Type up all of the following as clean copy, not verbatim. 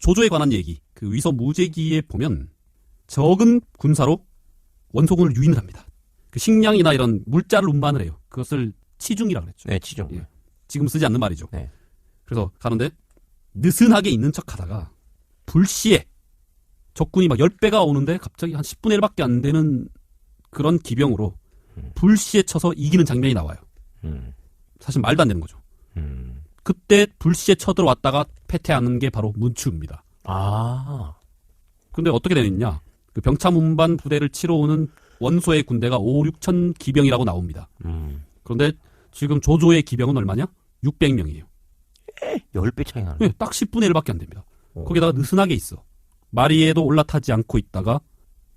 조조에 관한 얘기, 그 위서무제기에 보면 적은 군사로 원소군을 유인을 합니다. 그 식량이나 이런 물자를 운반을 해요. 그것을 치중이라고 그랬죠. 네, 치중. 예. 지금 쓰지 않는 말이죠. 네. 그래서 가는데 느슨하게 있는 척 하다가 불시에 적군이 막 10배가 오는데 갑자기 한 10분의 1밖에 안 되는 그런 기병으로 불시에 쳐서 이기는 장면이 나와요. 사실 말도 안 되는 거죠. 그때 불시에 쳐들어왔다가 패퇴하는 게 바로 문추입니다. 아. 근데 어떻게 되느냐? 그 병참 운반 부대를 치러 오는 원소의 군대가 5, 6천 기병이라고 나옵니다. 그런데 지금 조조의 기병은 얼마냐? 600명이에요. 10배 차이 나네. 네, 딱 10분의 1밖에 안 됩니다. 거기다가 느슨하게 있어. 마리에도 올라타지 않고 있다가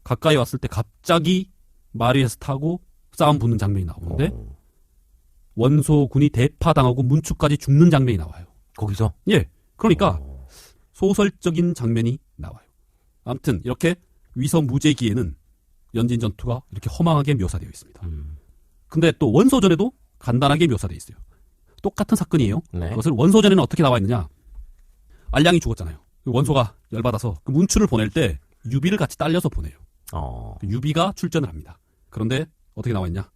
가까이 왔을 때 갑자기 마리에서 타고 싸움 붙는 장면이 나오는데 원소군이 대파당하고 문추까지 죽는 장면이 나와요. 거기서? 예. 그러니까 소설적인 장면이 나와요. 아무튼 이렇게 위서무제기에는 연진 전투가 이렇게 허망하게 묘사되어 있습니다. 근데 또 원소전에도 간단하게 묘사되어 있어요. 똑같은 사건이에요. 네. 그것을 원소전에는 어떻게 나와 있느냐. 알량이 죽었잖아요. 원소가 열받아서 그 문추를 보낼 때 유비를 같이 딸려서 보내요. 유비가 출전을 합니다. 그런데 어떻게 나와 있냐.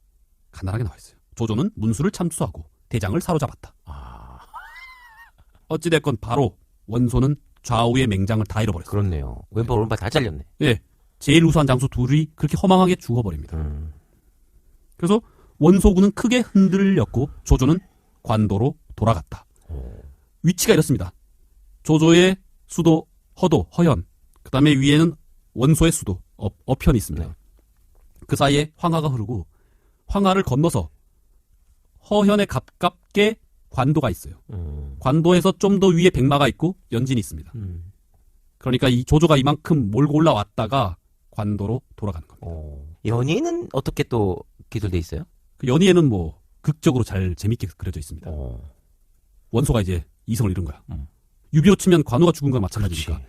간단하게 나와 있어요. 조조는 문수를 참수하고 대장을 사로잡았다. 어찌됐건 바로 원소는 좌우의 맹장을 다 잃어버렸어요. 그렇네요. 왼발 오른발 다 잘렸네. 예. 제일 우수한 장수 둘이 그렇게 허망하게 죽어버립니다. 그래서 원소군은 크게 흔들렸고 조조는 관도로 돌아갔다. 위치가 이렇습니다. 조조의 수도 허도, 허현, 그 다음에 위에는 원소의 수도, 어편이 있습니다. 네. 그 사이에 황하가 흐르고 황하를 건너서 허현에 가깝게 관도가 있어요. 관도에서 좀 더 위에 백마가 있고 연진이 있습니다. 그러니까 이 조조가 이만큼 몰고 올라왔다가 관도로 돌아가는 겁니다. 연희는 어떻게 또 기술돼 있어요? 그 연희에는 뭐 극적으로 잘 재밌게 그려져 있습니다. 원소가 이제 이성을 잃은 거야. 유비로 치면 관우가 죽은 거랑 마찬가지니까. 그렇지.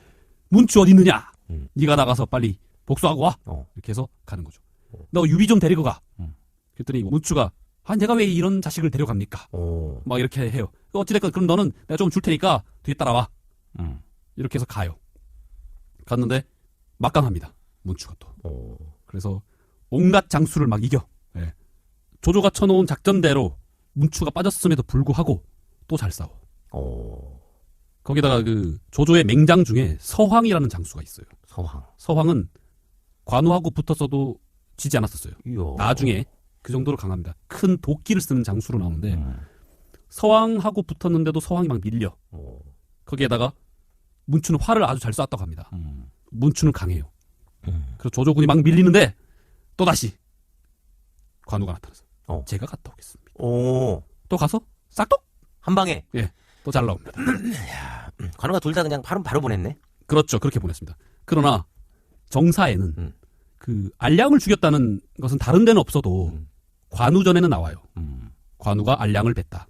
문추 어디 있느냐? 네가 나가서 빨리 복수하고 와. 이렇게 해서 가는 거죠. 너 유비 좀 데리고 가. 그랬더니 문추가 내가 왜 이런 자식을 데려갑니까? 막 이렇게 해요. 어찌됐건 그럼 너는 내가 좀 줄 테니까 뒤에 따라와. 이렇게 해서 가요. 갔는데 막강합니다. 문추가 또. 그래서 온갖 장수를 막 이겨. 예. 조조가 쳐놓은 작전대로 문추가 빠졌음에도 불구하고 또 잘 싸워. 거기다가 그 조조의 맹장 중에 서황이라는 장수가 있어요. 서황은 관우하고 붙었어도 지지 않았었어요. 나중에 그 정도로 강합니다. 큰 도끼를 쓰는 장수로 나오는데 서황하고 붙었는데도 서황이 막 밀려. 거기에다가 문추는 활을 아주 잘 쐈다고 합니다. 문추는 강해요. 그래서 조조군이 막 밀리는데 또다시 관우가 나타나서 제가 갔다 오겠습니다. 또 가서 싹둑 한 방에. 예, 또 잘 나옵니다. 관우가 둘 다 그냥 바로 보냈네. 그렇죠. 그렇게 보냈습니다. 그러나 정사에는 그 알량을 죽였다는 것은 다른 데는 없어도 관우전에는 나와요. 관우가 알량을 뱄다.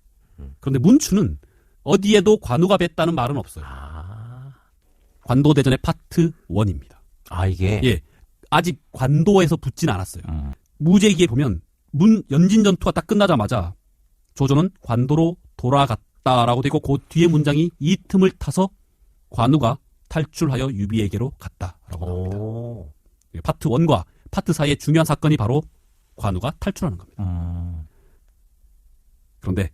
그런데 문추는 어디에도 관우가 뱄다는 말은 없어요. 관도대전의 파트 1입니다. 이게? 예. 아직 관도에서 붙진 않았어요. 무제기에 보면 연진 전투가 딱 끝나자마자 조조는 관도로 돌아갔다라고 되고 그 뒤에 문장이 이 틈을 타서 관우가 탈출하여 유비에게로 갔다라고 나옵니다. 파트 1과 파트 4의 중요한 사건이 바로 관우가 탈출하는 겁니다. 그런데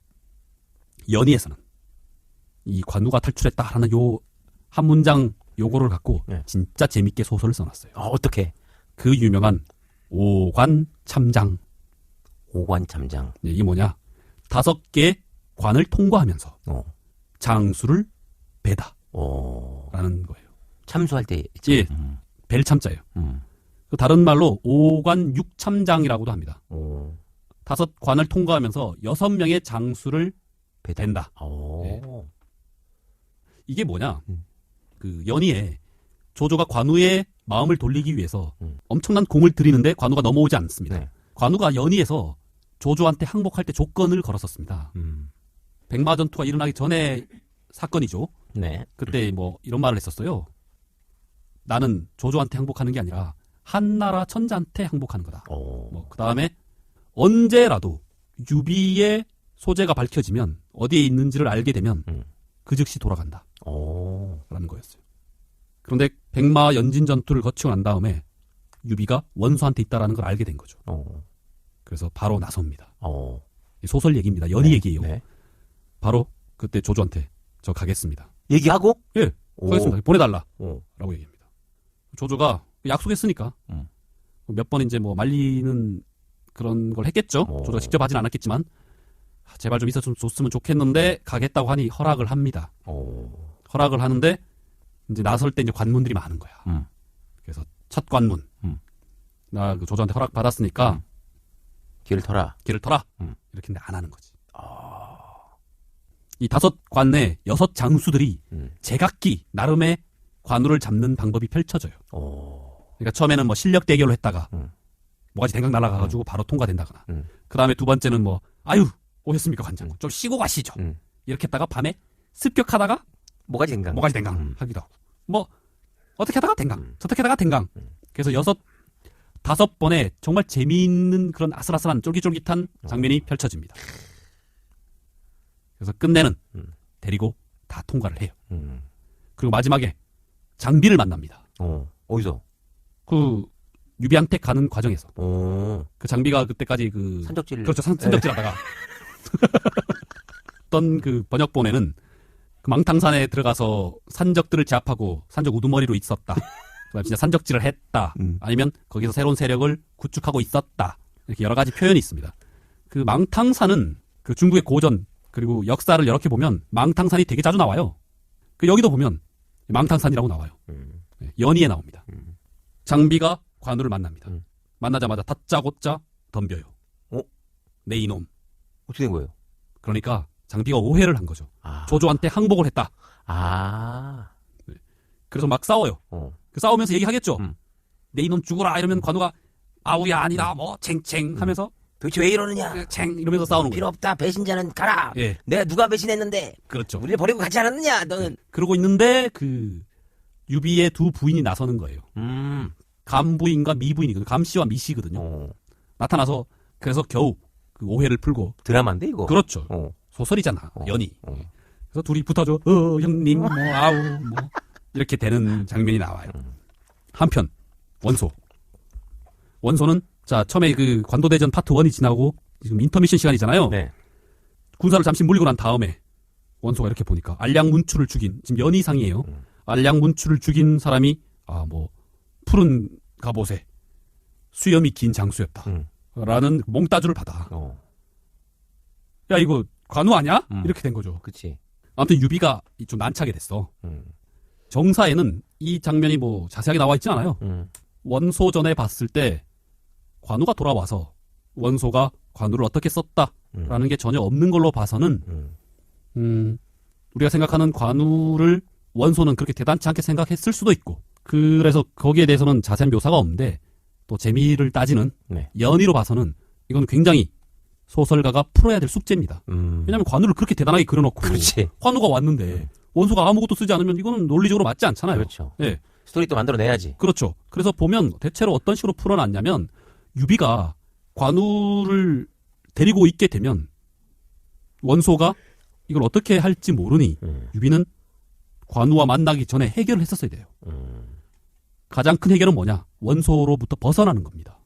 연희에서는 이 관우가 탈출했다라는 요 한 문장 요거를 갖고 진짜 재밌게 소설을 써놨어요. 어떻게? 그 유명한 오관참장. 오관참장. 이게 뭐냐? 5개 관을 통과하면서 장수를 배다. 라는 거예요. 참수할 때. 예. 벨 참자예요. 다른 말로 오관육참장이라고도 합니다. 5관을 통과하면서 6명의 장수를 댄다. 네. 이게 뭐냐? 그 연희에 조조가 관우의 마음을 돌리기 위해서 엄청난 공을 들이는데 관우가 넘어오지 않습니다. 네. 관우가 연희에서 조조한테 항복할 때 조건을 걸었었습니다. 백마전투가 일어나기 전에 사건이죠. 네. 그때 뭐 이런 말을 했었어요. 나는 조조한테 항복하는 게 아니라 한나라 천자한테 항복하는 거다. 뭐 그 다음에 언제라도 유비의 소재가 밝혀지면 어디에 있는지를 알게 되면 그 즉시 돌아간다. 라는 거였어요. 그런데 백마 연진 전투를 거치고 난 다음에 유비가 원소한테 있다라는 걸 알게 된 거죠. 그래서 바로 나섭니다. 소설 얘기입니다. 연희 얘기예요. 네. 바로 그때 조조한테 저 가겠습니다. 얘기하고? 예, 가겠습니다. 보내달라. 오. 라고 얘기합니다. 조조가 약속했으니까 몇 번 이제 뭐 말리는 그런 걸 했겠죠. 조조가 직접 하진 않았겠지만 제발 좀 있었으면 좋겠는데 가겠다고 하니 허락을 합니다. 허락을 하는데 이제 나설 때 이제 관문들이 많은 거야. 그래서 첫 관문. 나 그 조조한테 허락 받았으니까 길을 터라. 이렇게 근데 안 하는 거지. 이 5관내 6장수들이 제각기 나름의 관우를 잡는 방법이 펼쳐져요. 그러니까 처음에는 뭐 실력 대결로 했다가 뭐가지 댕강 날아가가지고 바로 통과된다거나 그 다음에 두 번째는 뭐 아유 오셨습니까 관장 좀 쉬고 가시죠. 이렇게 했다가 밤에 습격하다가 뭐가지 댕강. 하기도 하고 뭐 어떻게 하다가 댕강 저렇게 하다가 댕강 그래서 5번의 정말 재미있는 그런 아슬아슬한 쫄깃쫄깃한 장면이 펼쳐집니다. 그래서 끝내는 데리고 다 통과를 해요. 그리고 마지막에 장비를 만납니다. 어디서? 그 유비한테 가는 과정에서 그 장비가 그때까지 그 산적질. 그렇죠. 산적질하다가 어떤 그 번역본에는 그 망탕산에 들어가서 산적들을 제압하고 산적 우두머리로 있었다. 그다음 진짜 산적질을 했다. 아니면 거기서 새로운 세력을 구축하고 있었다. 이렇게 여러 가지 표현이 있습니다. 그 망탕산은 그 중국의 고전 그리고 역사를 이렇게 보면 망탕산이 되게 자주 나와요. 그 여기도 보면 망탕산이라고 나와요. 연희에 나옵니다. 장비가 관우를 만납니다. 만나자마자 다짜고짜 덤벼요. 내 이놈. 어떻게 된 거예요? 그러니까 장비가 오해를 한 거죠. 조조한테 항복을 했다. 네. 그래서 막 싸워요. 그 싸우면서 얘기하겠죠. 내 이놈 죽어라 이러면 관우가 아우야 아니다 뭐 쟁쟁 하면서 도대체 왜 이러느냐? 쟁 이러면서 싸우는 거예요. 필요 없다. 배신자는 가라. 예. 내가 누가 배신했는데? 그렇죠. 우리를 버리고 가지 않았느냐? 너는. 그러고 있는데 그 유비의 두 부인이 나서는 거예요. 감부인과 미부인이거든요. 감씨와 미씨거든요. 나타나서 그래서 겨우 그 오해를 풀고 드라마인데 이거. 그렇죠. 소설이잖아. 연희. 그래서 둘이 붙어줘. 형님 뭐 아우 뭐 이렇게 되는 장면이 나와요. 한편 원소는 자 처음에 그 관도대전 파트 1이 지나고 지금 인터미션 시간이잖아요. 네. 군사를 잠시 물리고 난 다음에 원소가 이렇게 보니까 알량문추를 죽인 지금 연희상이에요. 알량문추를 죽인 사람이 뭐 푸른 갑옷에 수염이 긴 장수였다. 라는 몽따주를 받아. 야 이거 관우 아니야? 이렇게 된 거죠. 그치. 아무튼 유비가 좀 난처하게 됐어. 정사에는 이 장면이 뭐 자세하게 나와 있진 않아요. 원소전에 봤을 때 관우가 돌아와서 원소가 관우를 어떻게 썼다라는 게 전혀 없는 걸로 봐서는 우리가 생각하는 관우를 원소는 그렇게 대단치 않게 생각했을 수도 있고 그래서 거기에 대해서는 자세한 묘사가 없는데 또 재미를 따지는 연희로 봐서는 이건 굉장히 소설가가 풀어야 될 숙제입니다. 왜냐하면 관우를 그렇게 대단하게 그려놓고 그렇지. 관우가 왔는데 원소가 아무것도 쓰지 않으면 이거는 논리적으로 맞지 않잖아요. 그렇죠. 예. 스토리 또 만들어내야지. 그렇죠. 그래서 보면 대체로 어떤 식으로 풀어놨냐면 유비가 관우를 데리고 있게 되면 원소가 이걸 어떻게 할지 모르니 유비는 관우와 만나기 전에 해결을 했었어야 돼요. 가장 큰 해결은 뭐냐? 원소로부터 벗어나는 겁니다.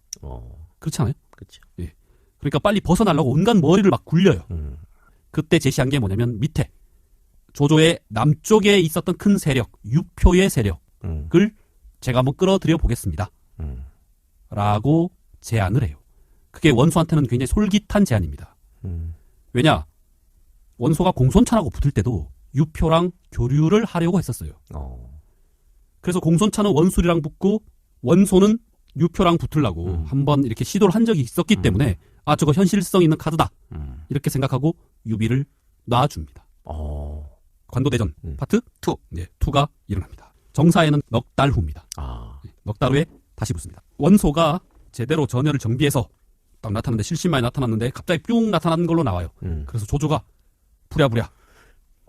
그렇지 않아요? 그렇죠. 예. 그러니까 빨리 벗어나려고 온갖 머리를 막 굴려요. 그때 제시한 게 뭐냐면 밑에 조조의 남쪽에 있었던 큰 세력, 유표의 세력을 제가 한번 끌어들여 보겠습니다. 라고 제안을 해요. 그게 원소한테는 굉장히 솔깃한 제안입니다. 왜냐? 원소가 공손찬하고 붙을 때도 유표랑 교류를 하려고 했었어요. 그래서 공손찬은 원술이랑 붙고 원소는 유표랑 붙으려고 한번 이렇게 시도를 한 적이 있었기 때문에 저거 현실성 있는 카드다. 이렇게 생각하고 유비를 놔줍니다. 관도대전 파트 2. 네, 2가 일어납니다. 정사에는 넉 달 후입니다. 넉 달 후에 다시 붙습니다. 원소가 제대로 전열을 정비해서 딱 나타났는데 실신만이 나타났는데 갑자기 뿅 나타난 걸로 나와요. 그래서 조조가 부랴부랴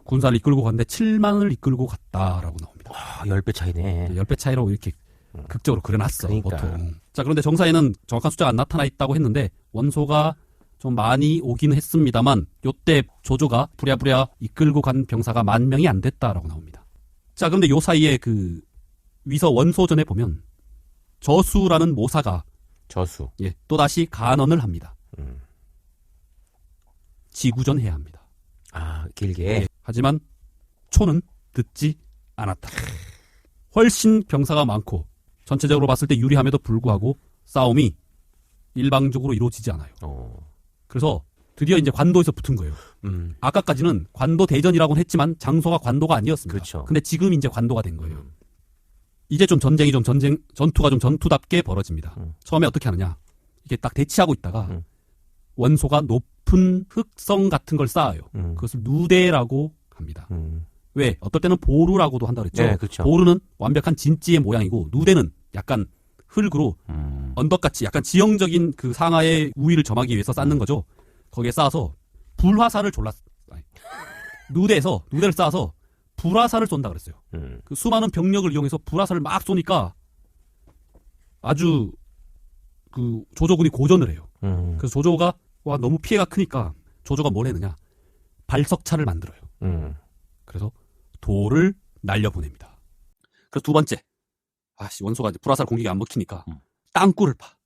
군사를 이끌고 갔는데 7만을 이끌고 갔다라고 나옵니다. 10배 차이네. 10배 차이라고 이렇게 극적으로 그려놨어. 그러니까. 보통. 자, 그런데 정사에는 정확한 숫자가 안 나타나 있다고 했는데 원소가 좀 많이 오긴 했습니다만 요때 조조가 부랴부랴 이끌고 간 병사가 10,000명이 안 됐다라고 나옵니다. 자, 그런데 요 사이에 그 위서 원소전에 보면 저수라는 모사가 저수. 또다시 간언을 합니다. 지구전해야 합니다. 아, 길게. 하지만 초는 듣지 않았다. 훨씬 병사가 많고 전체적으로 봤을 때 유리함에도 불구하고 싸움이 일방적으로 이루어지지 않아요. 그래서 드디어 이제 관도에서 붙은 거예요. 아까까지는 관도 대전이라고는 했지만 장소가 관도가 아니었습니다. 그렇죠. 근데 지금 이제 관도가 된 거예요. 이제 좀 전투가 좀 전투답게 벌어집니다. 처음에 어떻게 하느냐. 이게 딱 대치하고 있다가 원소가 높은 흑성 같은 걸 쌓아요. 그것을 누대라고 합니다. 왜? 어떨 때는 보루라고도 한다고 그랬죠. 네, 그렇죠. 보루는 완벽한 진지의 모양이고 누대는 약간 흙으로 언덕같이 약간 지형적인 그 상하의 우위를 점하기 위해서 쌓는 거죠. 거기에 쌓아서 불화살을 누대를 쌓아서 불화살을 쏜다 그랬어요. 그 수많은 병력을 이용해서 불화살을 막 쏘니까 아주 그 조조군이 고전을 해요. 그래서 조조가 너무 피해가 크니까 조조가 뭘 했느냐. 발석차를 만들어요. 그래서 돌을 날려보냅니다. 그래서 두 번째. 원소가 이제 불화살 공격이 안 먹히니까 땅굴을 파.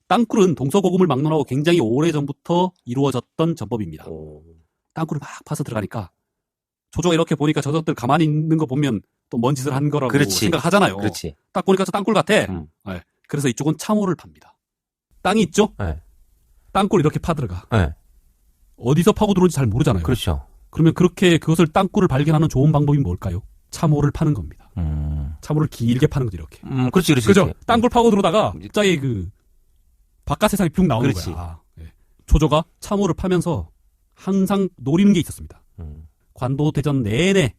땅굴은 동서고금을 막론하고 굉장히 오래전부터 이루어졌던 전법입니다. 땅굴을 막 파서 들어가니까 조조가 이렇게 보니까 저것들 가만히 있는 거 보면 또 뭔 짓을 한 거라고 생각하잖아요. 그렇지. 딱 보니까 저 땅굴 같아. 네. 그래서 이쪽은 참호를 팝니다. 땅이 있죠? 네. 땅굴 이렇게 파들어가. 네. 어디서 파고 들어오는지 잘 모르잖아요. 그렇죠. 그러면 그것을 땅굴을 발견하는 좋은 방법이 뭘까요? 참호를 파는 겁니다. 참호를 길게 파는 거죠, 이렇게. 그렇지. 그죠? 땅굴 파고 들어오다가 갑자기 그 바깥 세상이 뿅 나오는 거야. 네. 조조가 참호를 파면서 항상 노리는 게 있었습니다. 관도 대전 내내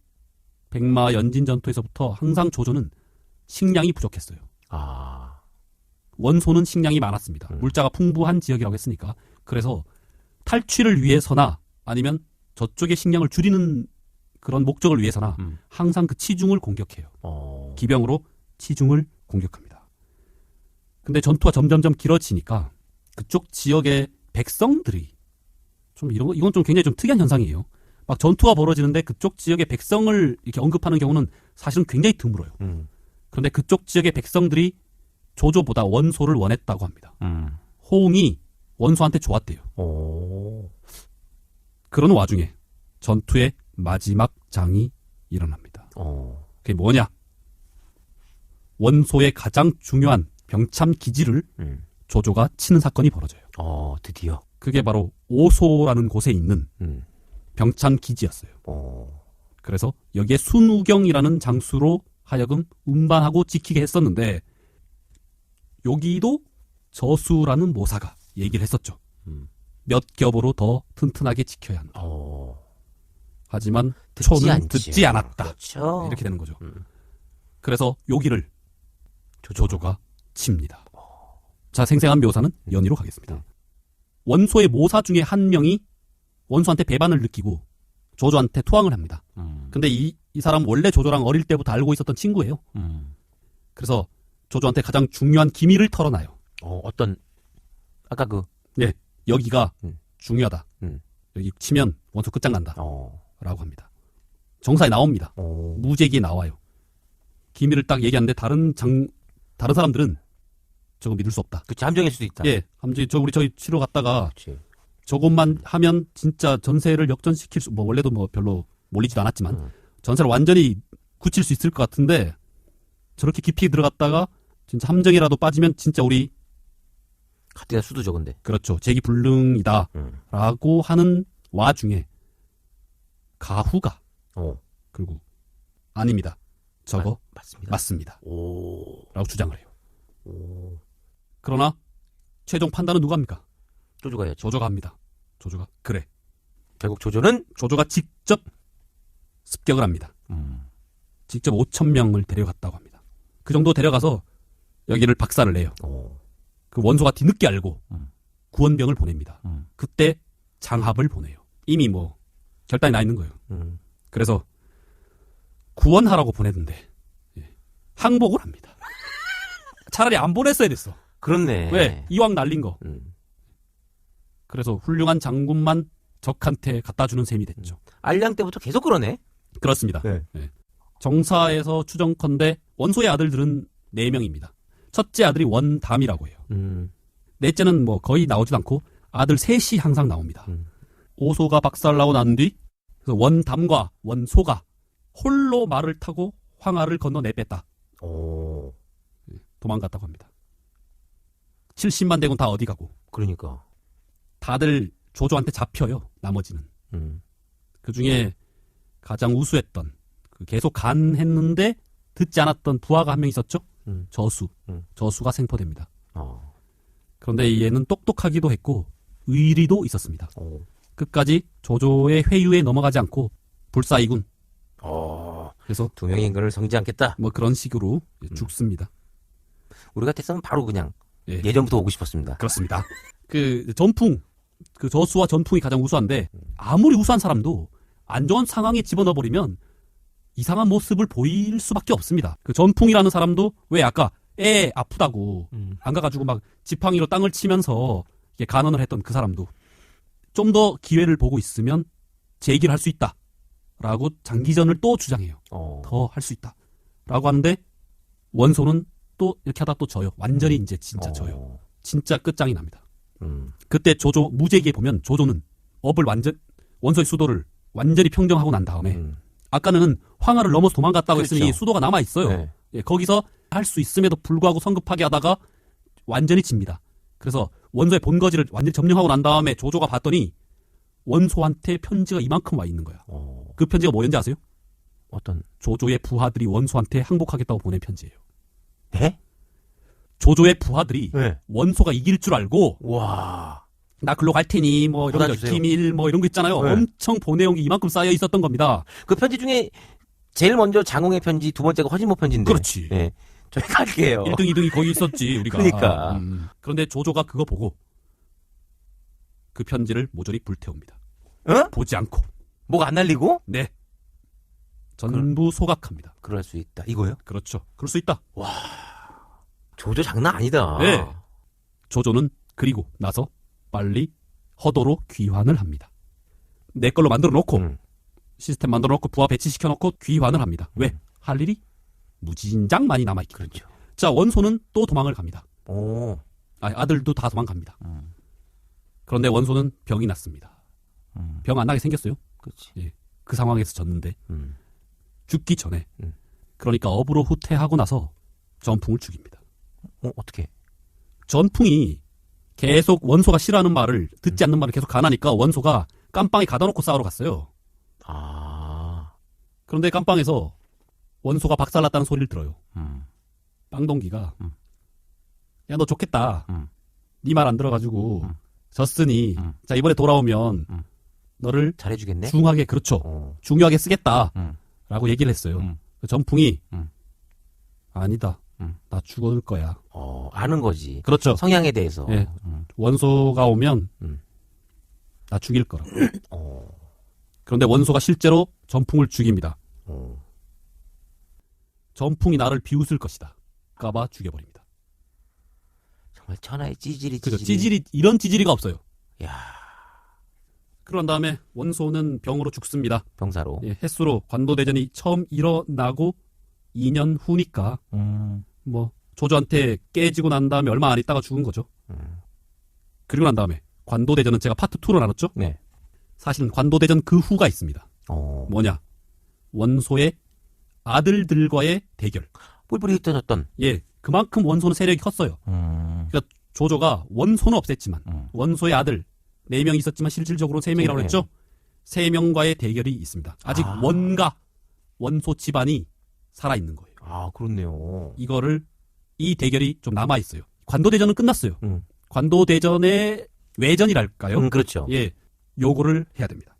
백마 연진 전투에서부터 항상 조조는 식량이 부족했어요. 원소는 식량이 많았습니다. 물자가 풍부한 지역이라고 했으니까. 그래서 탈취를 위해서나 아니면 저쪽의 식량을 줄이는 그런 목적을 위해서나 항상 그 치중을 공격해요. 기병으로 치중을 공격합니다. 근데 전투가 점점점 길어지니까 그쪽 지역의 백성들이 이건 좀 굉장히 좀 특이한 현상이에요. 막 전투가 벌어지는데 그쪽 지역의 백성을 이렇게 언급하는 경우는 사실은 굉장히 드물어요. 그런데 그쪽 지역의 백성들이 조조보다 원소를 원했다고 합니다. 호응이 원소한테 좋았대요. 그런 와중에 전투의 마지막 장이 일어납니다. 그게 뭐냐? 원소의 가장 중요한 병참 기지를 조조가 치는 사건이 벌어져요. 드디어. 그게 바로 오소라는 곳에 있는 병참 기지였어요. 그래서 여기에 순우경이라는 장수로 하여금 운반하고 지키게 했었는데 여기도 저수라는 모사가 얘기를 했었죠. 몇 겹으로 더 튼튼하게 지켜야 한다. 하지만 초는 듣지 않았다. 그렇죠. 이렇게 되는 거죠. 그래서 여기를 조조가 칩니다. 자, 생생한 묘사는 연희로 가겠습니다. 원소의 모사 중에 한 명이 원소한테 배반을 느끼고 조조한테 토항을 합니다. 근데 이 사람 원래 조조랑 어릴 때부터 알고 있었던 친구예요. 그래서 조조한테 가장 중요한 기밀을 털어놔요. 아까 네, 여기가 중요하다. 여기 치면 원소 끝장난다. 라고 합니다. 정사에 나옵니다. 무제기에 나와요. 기밀을 딱 얘기하는데 다른 사람들은 저거 믿을 수 없다. 그치, 함정일 수도 있다. 예, 우리 저희 치러 갔다가 저것만 하면 진짜 전세를 역전시킬 원래도 별로 몰리지도 않았지만 전세를 완전히 굳힐 수 있을 것 같은데 저렇게 깊이 들어갔다가 진짜 함정이라도 빠지면 진짜 우리 가뜩이나 수도 적은데. 그렇죠. 재기불능이다. 라고 하는 와중에 가후가 그리고 아닙니다. 저거 맞습니다. 라고 주장을 해요. 그러나 최종 판단은 누가 합니까? 조조가 해야죠. 조조가 합니다. 조조가 그래. 결국 조조가 직접 습격을 합니다. 직접 5,000명을 데려갔다고 합니다. 그 정도 데려가서 여기를 박살을 내요. 그 원소가 뒤늦게 알고 구원병을 보냅니다. 그때 장합을 보내요. 이미 결단이 나 있는 거예요. 그래서 구원하라고 보냈는데 항복을 합니다. 차라리 안 보냈어야 됐어. 그렇네. 왜? 이왕 날린 거. 그래서 훌륭한 장군만 적한테 갖다 주는 셈이 됐죠. 알량 때부터 계속 그러네. 그렇습니다. 네. 네. 정사에서 추정컨대 원소의 아들들은 4명입니다. 첫째 아들이 원담이라고 해요. 넷째는 뭐 거의 나오지도 않고 아들 셋이 항상 나옵니다. 오소가 박살나고 난 뒤 원담과 원소가 홀로 말을 타고 황하를 건너 내뺐다. 오. 도망갔다고 합니다. 70만 대군 다 어디 가고. 그러니까. 다들 조조한테 잡혀요. 나머지는. 그 중에 가장 우수했던 계속 간했는데 듣지 않았던 부하가 한 명 있었죠. 저수. 저수가 생포됩니다. 그런데 얘는 똑똑하기도 했고 의리도 있었습니다. 끝까지 조조의 회유에 넘어가지 않고 불사이군. 그래서 2명의 인간을 성지 않겠다. 뭐 그런 식으로 죽습니다. 우리 같았으면 바로 그냥 예. 예전부터 오고 싶었습니다. 그렇습니다. 그 전풍, 그 저수와 전풍이 가장 우수한데 아무리 우수한 사람도 안 좋은 상황에 집어넣어버리면 이상한 모습을 보일 수밖에 없습니다. 그 전풍이라는 사람도 왜 아까 애 아프다고 안 가가지고 막 지팡이로 땅을 치면서 이렇게 간언을 했던 그 사람도 좀 더 기회를 보고 있으면 재기를 할 수 있다라고 장기전을 또 주장해요. 더 할 수 있다라고 하는데 원소는 또 이렇게 하다 또 져요. 완전히 이제 진짜 져요. 진짜 끝장이 납니다. 그때 조조 무제기에 보면 조조는 업을 원소의 수도를 완전히 평정하고 난 다음에 아까는 황하를 넘어서 도망갔다고 그렇죠. 했으니 수도가 남아 있어요. 네. 예, 거기서 할 수 있음에도 불구하고 성급하게 하다가 완전히 집니다. 그래서 원소의 본거지를 완전히 점령하고 난 다음에 조조가 봤더니 원소한테 편지가 이만큼 와 있는 거야. 그 편지가 뭐였는지 아세요? 어떤? 조조의 부하들이 원소한테 항복하겠다고 보낸 편지예요. 네? 조조의 부하들이 네. 원소가 이길 줄 알고 와. 나 글로 갈 테니 뭐 이런 거 받아주세요. 기밀 뭐 이런 거 있잖아요. 네. 엄청 보내온 게 이만큼 쌓여 있었던 겁니다. 그 편지 중에 제일 먼저 장홍의 편지, 두 번째가 허진모 편지인데. 그렇지. 네. 저희 갈게요. 1등, 2등이 거기 있었지 우리가. 그러니까. 그런데 조조가 그거 보고 그 편지를 모조리 불태웁니다. 보지 않고. 뭐가 안 날리고? 네. 전부 소각합니다. 그럴 수 있다. 이거요? 그렇죠. 그럴 수 있다. 조조 장난 아니다. 네. 조조는 그리고 나서 빨리 허도로 귀환을 합니다. 내 걸로 만들어 놓고 시스템 만들어 놓고 부하 배치시켜 놓고 귀환을 합니다. 왜? 할 일이 무진장 많이 남아있기 때문에. 그렇죠. 자, 원소는 또 도망을 갑니다. 오. 아들도 다 도망갑니다. 그런데 원소는 병이 났습니다. 병 안 나게 생겼어요. 그렇지. 예, 그 상황에서 졌는데 죽기 전에 음. 그러니까 업으로 후퇴하고 나서 전풍을 죽입니다. 어떻게? 전풍이 계속 원소가 싫어하는 말을 듣지 않는 말을 계속 가나니까 원소가 깜빵에 가다 놓고 싸우러 갔어요. 그런데 깜빵에서 원소가 박살났다는 소리를 들어요. 빵동기가 야, 너 좋겠다. 네 말 안 들어가지고 졌으니 자 이번에 돌아오면 너를 잘해주겠네? 중하게 그렇죠. 중요하게 쓰겠다. 라고 얘기를 했어요. 그 전풍이 아니다. 나 죽을 거야. 아는 거지. 그렇죠. 성향에 대해서. 예. 원소가 오면 나 죽일 거라고. 그런데 원소가 실제로 전풍을 죽입니다. 전풍이 나를 비웃을 것이다. 까봐 죽여버립니다. 정말 천하의 찌질이. 그죠. 찌질이, 이런 찌질이가 없어요. 야. 그런 다음에 원소는 병으로 죽습니다. 병사로. 예, 햇수로 관도대전이 처음 일어나고 2년 후니까, 뭐, 조조한테 깨지고 난 다음에 얼마 안 있다가 죽은 거죠. 그리고 난 다음에 관도대전은 제가 파트 2로 나눴죠? 네. 사실은 관도대전 그 후가 있습니다. 뭐냐? 원소의 아들들과의 대결. 뿔뿔이 흩어졌던. 예, 그만큼 원소는 세력이 컸어요. 그러니까 조조가 원소는 없앴지만 원소의 아들 4명 있었지만 실질적으로 3명이라고 네. 했죠. 3명과의 대결이 있습니다. 아직 원가 원소 집안이 살아있는 거예요. 그렇네요. 이 대결이 좀 남아있어요. 관도대전은 끝났어요. 관도대전의 외전이랄까요? 그렇죠. 예, 요거를 해야 됩니다.